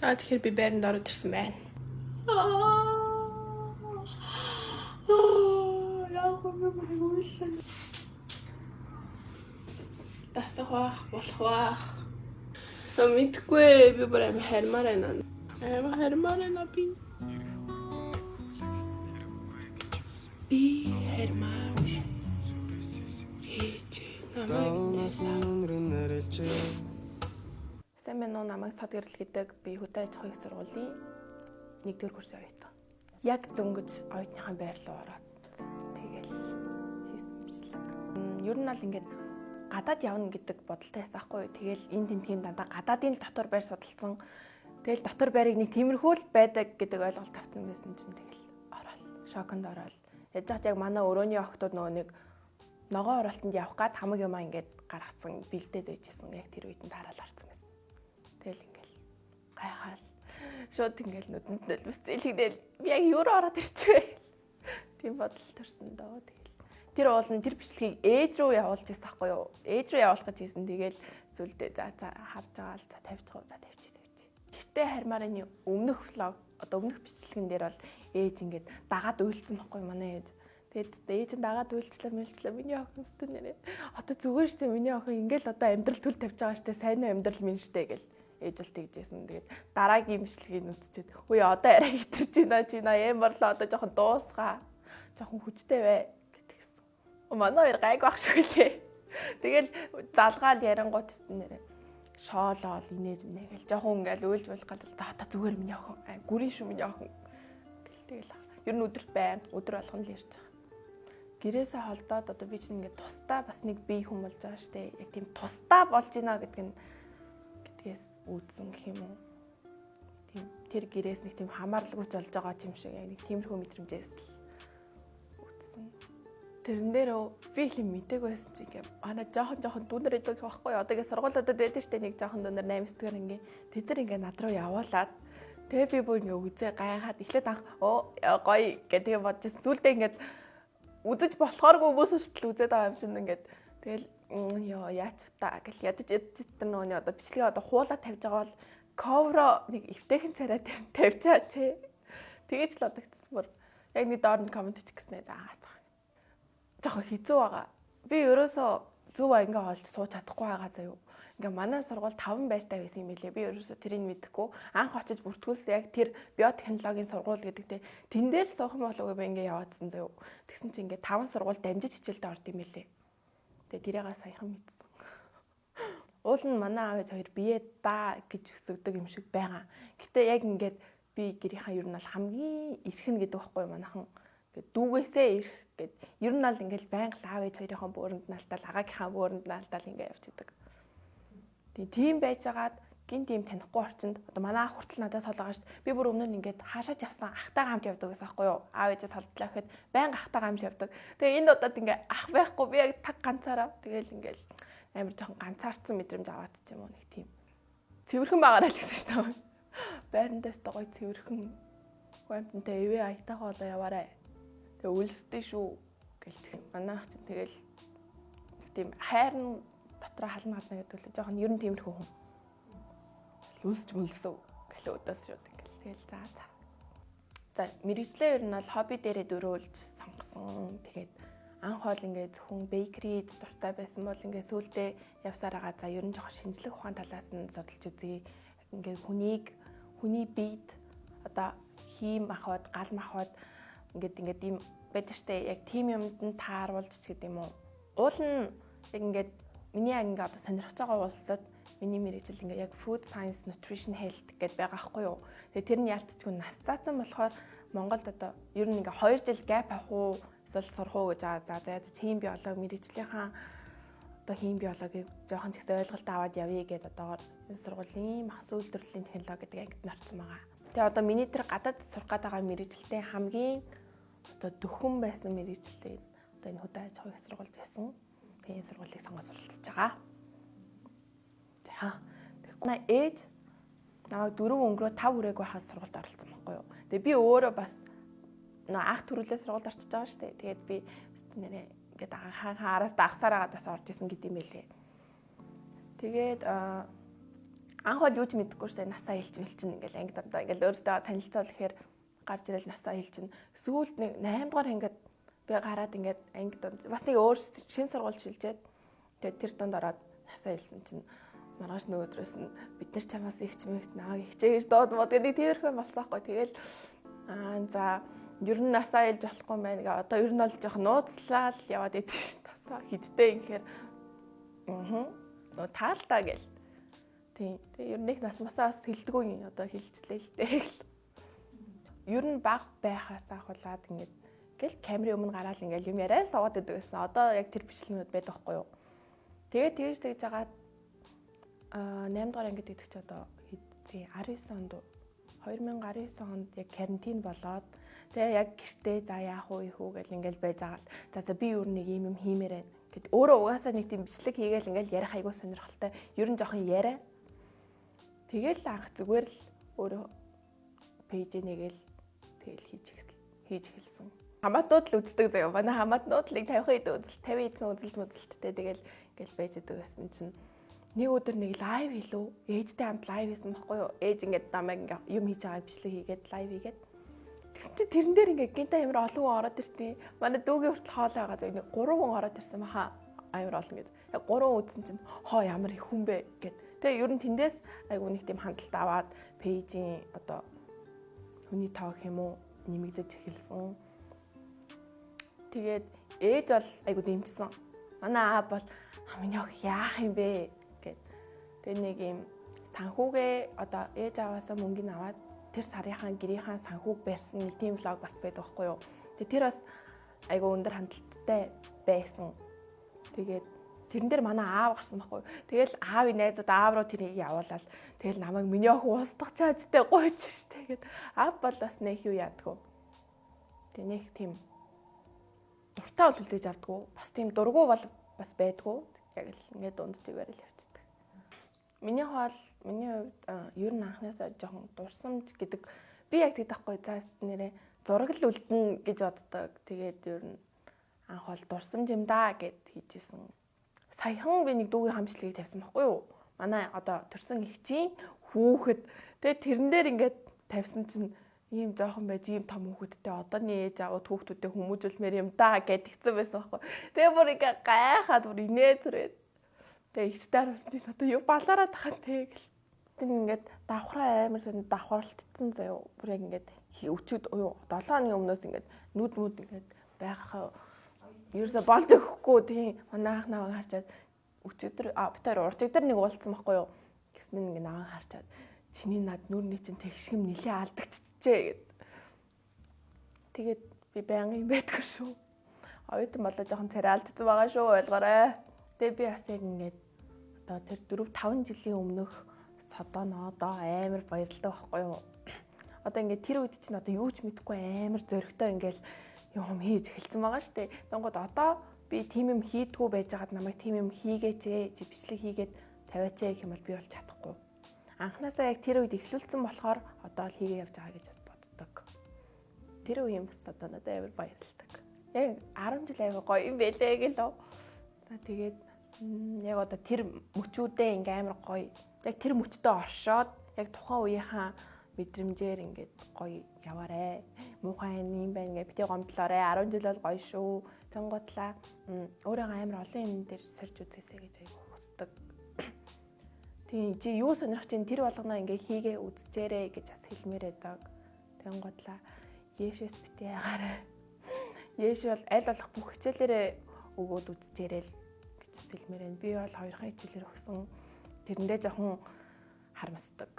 Тэгэхээр би байранд ороод ирсэн байна. Яг гомбиглсэн. Тасах болох бах. Мэдгүй би бүр амин хармаар байна. Амин хармаар байна би. Би хармаар. Сайн байна уу, намайг Сад Гэрэл гэдэг би хөдөө аж ахуйн сургуулийн 1-р курсын оюутан. Яг дөнгөж оюутныхаа байр руу ороод тэгэл хийсэн. Ер нь бол ингээд гадаад явна гэдэг бодолтой байсан хгүй. Тэгэл энэ тентгийн дандаа гадаадын дотор байр судалсан. Тэгэл дотор байрыг нэг тиймэрхүү л байдаг гэдэг ойлголт тавьсан байсан чинь тэгэл ороод шоконд ороод. Яж хат яг манай өрөөний охтууд нөгөө нэг ногоон оролтонд явах гад хамаг юмаа ингээд гаргацсан бэлдээд байжсэн. Яг тэр үед нь тараал орсон байсан. Тэгэл ингээл гайхаал. Шууд ингээл нүдэнд нөлөөс зэлгдэл би яг юу ороод ирчихвэ. Тийм бодол төрсөн доо тэгэл. Тэр уул нь тэр бичлэгийг ээж рүү явуулж ирсэн байхгүй юу? Ээж рүү явуулах гэж хийсэн. Тэгэл зүйлдээ за харж байгаа л за тавьчих. Гэртээ хармаарын өмнөх влог одоо өмнөх бичлэгэн дээр бол ээж ингээд дагаад уйлцсан байхгүй манай ээж. Тэгээд ээж нь дагаад уйлчлаа миний охин өстө нэрээ. Одоо зүгээр штэ миний охин ингээл одоо амьдрал төл тавьж байгаа штэ сайн амьдрал минь штэ гэл ээж бол тэгжсэн. Тэгээд дараагийн бичлэгийг үтчихэд үе одоо арай хитэрч байна юм борлоо одоо жоохон дуусгаа. Жоохон хүчтэй бай гэтгсэн. Манай хоёр гайг багш гэлээ. Тэгэл залгаал ярангууд өстө нэрээ. Шоолол инээж минь гэл жоохон ингээл уйлж болох гэдэг. За одоо зүгээр миний охин гүрийн шүү миний охин гэл тэгэл. Ер нь өдөр болгоно л ярьж байгаа. Гэрээсээ холдоод одоо би чинь ингээд тусдаа бас нэг бие хүн болж байгаа штэ. Яг тийм тусдаа болж гинэ гэдгээс үүдсэн гэх юм уу. Тийм тэр гэрээс нэг тийм хамаарлалгүйч болж байгаа юм шиг яг нэг тиймэрхүү мэдрэмжээс л үүдсэн. Тэрэн дээр би их юм мэдээг байсан чи ингээд манай жоохон дүүнэр идэг байхгүй. Одоо ингээд сургуулиудад байдаг штэ нэг жоохон дүүнэр 8 9-р ингээд тэд нар ингээд над руу явуулаад тэгээ би бүр ингээд үзээ гайхаад эхлээд анх гоё гэдэг бодчихсон. Сүүлдээ ингээд үзэж болохооргүй хүмүүс хүртэл үзээд байгаа юм чинь ингээд тэгэл яач та гэл ядаж тэр нөгөөний одоо бичлэгээ одоо хуулаа тавьж байгаа бол ковро нэг эвтэйхэн царай дээр тавьчаач. Тэгэж л одогдсон бүр яг нэг доор нь комент хийчихсэн заагаацгаа. Жохоо хэцүү байгаа. Би ерөөсөө зөв ингээ олж сууж чадахгүй байгаа заяа. Ингээ манай сургууль 5 байртай байсан юм билээ. Би ерөөсөө тэрийг мэдэхгүй. Анх очиж бүртгүүлсэн яг тэр биотехнологийн сургууль гэдэгтэй тэн дээр суух юм болов уу би ингээ яваадсан заяа. Тэгсэн чинь ингээ 5 сургууль дамжиж хичээлдээ орд юм билээ. Тэгээ тэрийгээ саяхан мэдсэн. Уул нь манай аав ээж хоёр бие да гэж өсөгдөг юм шиг байгаа. Гэтэ яг ингээд би гэрийнхаа ер нь бол хамгийн эрхэн гэдэг байхгүй манайхан. Ингээд дүүгээсээ эрх гэд ер нь бол ингээл байнга аав ээж хоёрын бөөрөнд наалтал агаагийнхаа бөөрөнд наалтал ингээ явчихдаг. Тийм байжгаад гин тийм танихгүй орчинд одоо манай ах хүртэл надаас солоогоо шүү дээ. Би бүр өмнө нь ингээд хаашаач явсан ахтайгаа хамт явдаг гэсэн байхгүй юу? Аав ээжээс солдлоо гэхэд байнга ахтайгаа хамт явдаг. Тэгээ энэ удаад ингээд ах байхгүй би яг таг ганцаараа тэгээл ингээд амар жоохон ганцаарцсан мэдрэмж аваад ч юм уу нэг тийм. Цэвэрхэн байгаарай л гэсэн шүү дээ. Байрандаас гоё цэвэрхэн гомтонтой эвээ аятайгаа болоо яваарай. Тэгээ үлсдэй шүү гэлдэг. Манай ах чинь тэгээл тийм хайрн дотроо хална гэдэг л жоохон ер нь тиймэрхүү хүн. Үлсч мөлсөв гэлээ удаас шууд ингээл тэгэл за. За мэрэгчлээ ер нь бол хобби дээрээ дөрөөлж сонгосон. Тэгээд анх хоол ингээд зөвхөн бейкерид дуртай байсан бол ингээд сүүлдээ явсаар байгаа. За ер нь жоохон шинжлэх ухаан талаас нь судалж үзье. Ингээд хүний биед одоо хийм махбод гал махбод ингээд ийм байдаг штэ яг тийм юмд нь тааруулж ч гэдэг юм уу. Уул нь яг ингээд миний ингээ одоо сонирхож байгаа улсад миний мэргэжил ингээ яг food science nutrition health гэдээ байгаа байхгүй юу. Тэгээ тэр нь ялцчгүй нас цаасан болохоор Монголд одоо ер нь ингээ 2 жил gap авах уу эсвэл сурах уу гэж байгаа. За ядаж хим биологи мэргэжлийнхаа одоо хим биологийг жоохон ч ихсэн ойлголт аваад явъя гэдэг одоогоор энэ сургуулийн махс үйлдвэрлэлийн технологи гэдэг ангид нарцсан байгаа. Тэгээ одоо миний тэр гадаад сурах гээд байгаа мэргэжилтэй хамгийн одоо дөхөн байсан мэргэжилтэй одоо энэ хөдөө аж ахуйн сургуульд байсан. Тэгээ сургуулийг сонгож суралцж байгаа. За тэгэхгүй ээж намайг 4 өнгөрөө 5 үрээгүй хаас сургуульд оролцсон байхгүй юу. Тэгээ би өөрөө бас анх төрүүлээ сургуульд орчиж байгаа шүү дээ. Тэгээд би нэрээ ингээд хаараас дагсаар агаад бас орж исэн гэдэм байлээ. Тэгээд анх бол юу ч мэдэхгүй штэ насаа хэлчин ингээл анги дандаа ингээл өөртөө танилцуулахаар гарч ирэл насаа хэлчин. Сүүлд нэг 8 дугаар ангид би гараад ингээд анги донд бас нэг өөр шин сургууль шилжээд тэгээд тэр донд ороод насаа хэлсэн чинь маргааш нөгөөдрөөс нь бид нар чамаас их ч мэгч нааг хичээ гэж доод мод гэдэг тиймэрхүү болсон байхгүй. Тэгэл за ер нь насаа хэлж болохгүй байна гэ. Одоо ер нь бол жоох нууцлал яваад идэв ш. Насаа хидтэй инхээр нөө таалтаа гэл. Тийм. Тэгээ ер нь их насмасаас хэлдэггүй юм. Одоо хэлжлээ л дээ. Ер нь баг байхаас ахуулаад ингээд гэл камерын өмнө гараад ингээд юм яриа суугаад идэв гэсэн. Одоо яг тэр бичлэгнүүд байдаг байхгүй юу? Тэгээд тэгж жагаад 8 дугаар анги гэдэг чи одоо хэдцээ 19 онд 2019 онд яг карантин болоод тэгээ яг гэртээ за яах вэ хүү гэл ингээл байж байгаа л за би юу нэг юм хиймээр байна гэд өөрөө угаасаа нэг тийм бичлэг хийгээл ингээл ярих айгуу сонирхолтой ер нь жоохон яриа тэгэл анх зүгээр л өөрөө пэйж нэгээл тэгэл хийж эхэлсэн хамаатнууд л үздэг заяа манай хамаатнууд л 50 хэд үзэл 50 хэдэн үзэлттэй тэгэл ингээл байж идэг байсан чинь нэг өдөр нэг лайв хийлүү. Ээжтэй хамт лайв хийсэн байхгүй юу? Ээж ингээд намайг ингээд юм хийж байгаа бичлэг хийгээд лайв хийгээд. Тэгсэн чи тэрэн дээр ингээд гинтаа амар олон хүн ороод иртий. Манай дүүгийн хүртэл хоол байгаа зав нэг 3 хүн ороод ирсэн баха. Амар олон гэж. Яг 3 үзсэн чинь хоо ямар их хүн бэ гэд. Тэгээ ер нь тэндээс айгу нэг тийм хандлт аваад пэйжийн одоо хүний тоог юм уу нэмэгдэж эхэлсэн. Тэгээд ээж бол айгу дэмжсэн. Манай аа бол миний ох яах юм бэ? Тэгээ нэг юм санхүүгээ одоо ээж аваасаа мөнгөний аваад тэр сарынхаа гэрийнхаа санхүүг барьсан нэг тийм влог бас байдаг байхгүй юу. Тэгээ тэр бас айгүй өндөр хандлттай байсан. Тэгээд тэрэн дээр манай аав гарсан байхгүй юу. Тэгэл аавын найзууд аав руу тэрийг явуулаад тэгэл намайг миний охин устгах чаажтай гойч штэ гэд аав бол бас нэг юу яадгүй. Тэгээ нэг тийм дуртай бол үлдээж авдггүй. Бас тийм дургу бол бас байдгүй. Яг л ингээд дундчиг барил явчихдаг. Миний хувьд ер нь анхнаасаа жоохон дурсамж гэдэг би яг тэгдэг байхгүй за нэрээ зураг л үлдэнэ гэж боддог. Тэгээд ер нь анх бол дурсамж юм да гэд хийжсэн. Саяхан би нэг дүүгийн хамжлагийг тавьсан байхгүй юу? Манай одоо төрсөн ихчийн хүүхэд тэгээд тэрэн дээр ингээд тавьсан чинь ийм жоохон байж ийм том хүүхэдтэй одооний ээж аваад хүүхдүүдэд хүмүүжүүлмээр юм да гэд тэгсэн байсан байхгүй. Тэгээ бүр ингээ гайхаад бүр инээ зүрээд тэгээ ихтэй харсан чинь одоо юу балаараа тахаа тэгэл. Тэг ингээд давхраа амар сони давхарлтсан заяа. Бүр яг ингээд өчигд 7 хоногийн өмнөөс ингээд нүд ингээд байхаа ерөөсө болж өгөхгүй тийм манай анх наваг харчаад өчигдөр битээр уржиг дээр нэг уулзсан байхгүй юу. Гэснээр ингээд наваг харчаад чиний над нүрний чинь тэгшгэм нилээ алдагчжээ гэд. Тэгээд би байнгын байдгүй шүү. Оюутан болоо жоохон царай алдсан байгаа шүү ойлгоорой. Тэгээ би бас яг ингээд одоо тэр 4-5 жилийн өмнөх содоноо одоо амар баярлалаа байхгүй юу. Одоо ингээд тэр үед чинь одоо юу ч мэдэхгүй амар зөрөгтэй ингээл юм хийж эхэлсэн байгаа штэ. Тэнгууд одоо би тийм юм хийдгүү байж байгаад намайг тийм юм хийгээч бичлэг хийгээд тавиач гэх юм бол би бол чадахгүй. Анхнаасаа яг тэр үед эхлүүлсэн болохоор одоо л хийгээ явж байгаа гэж боддог. Тэр үе юм бас одоо надад амар баярлалдаг. Яг 10 жил аяга гоё юм бэлээ гэлөө. Тэгээд яг одоо тэр мөчүүдээ ингээм амар гоё. Яг тэр мөчтөө оршоод яг тухайн үеийнхаа мэдрэмжээр ингээд гоё яваарэ. Муухай юм байна гэ битээ гомдлоорэ. 10 жил бол гоё шүү. Тэнгуудлаа өөрийнхөө амар олон юм дээр сорж үзээсэй гэж аяга хүсдэг. Тийм чи юу сонирх чинь тэр болгоноо ингээ хийгээ үзчихээрэй гэж бас хэлмээр байдаг. Тэнгуудлаа Есүс битээ ягараа. Есүс бол аль болох бүх хичээлээрээ өгөөд үзчихээрэй гэж хэлмээр байна. Би бол 2 хичээлээр өгсөн. Тэрэндээ жоохон харамсдаг.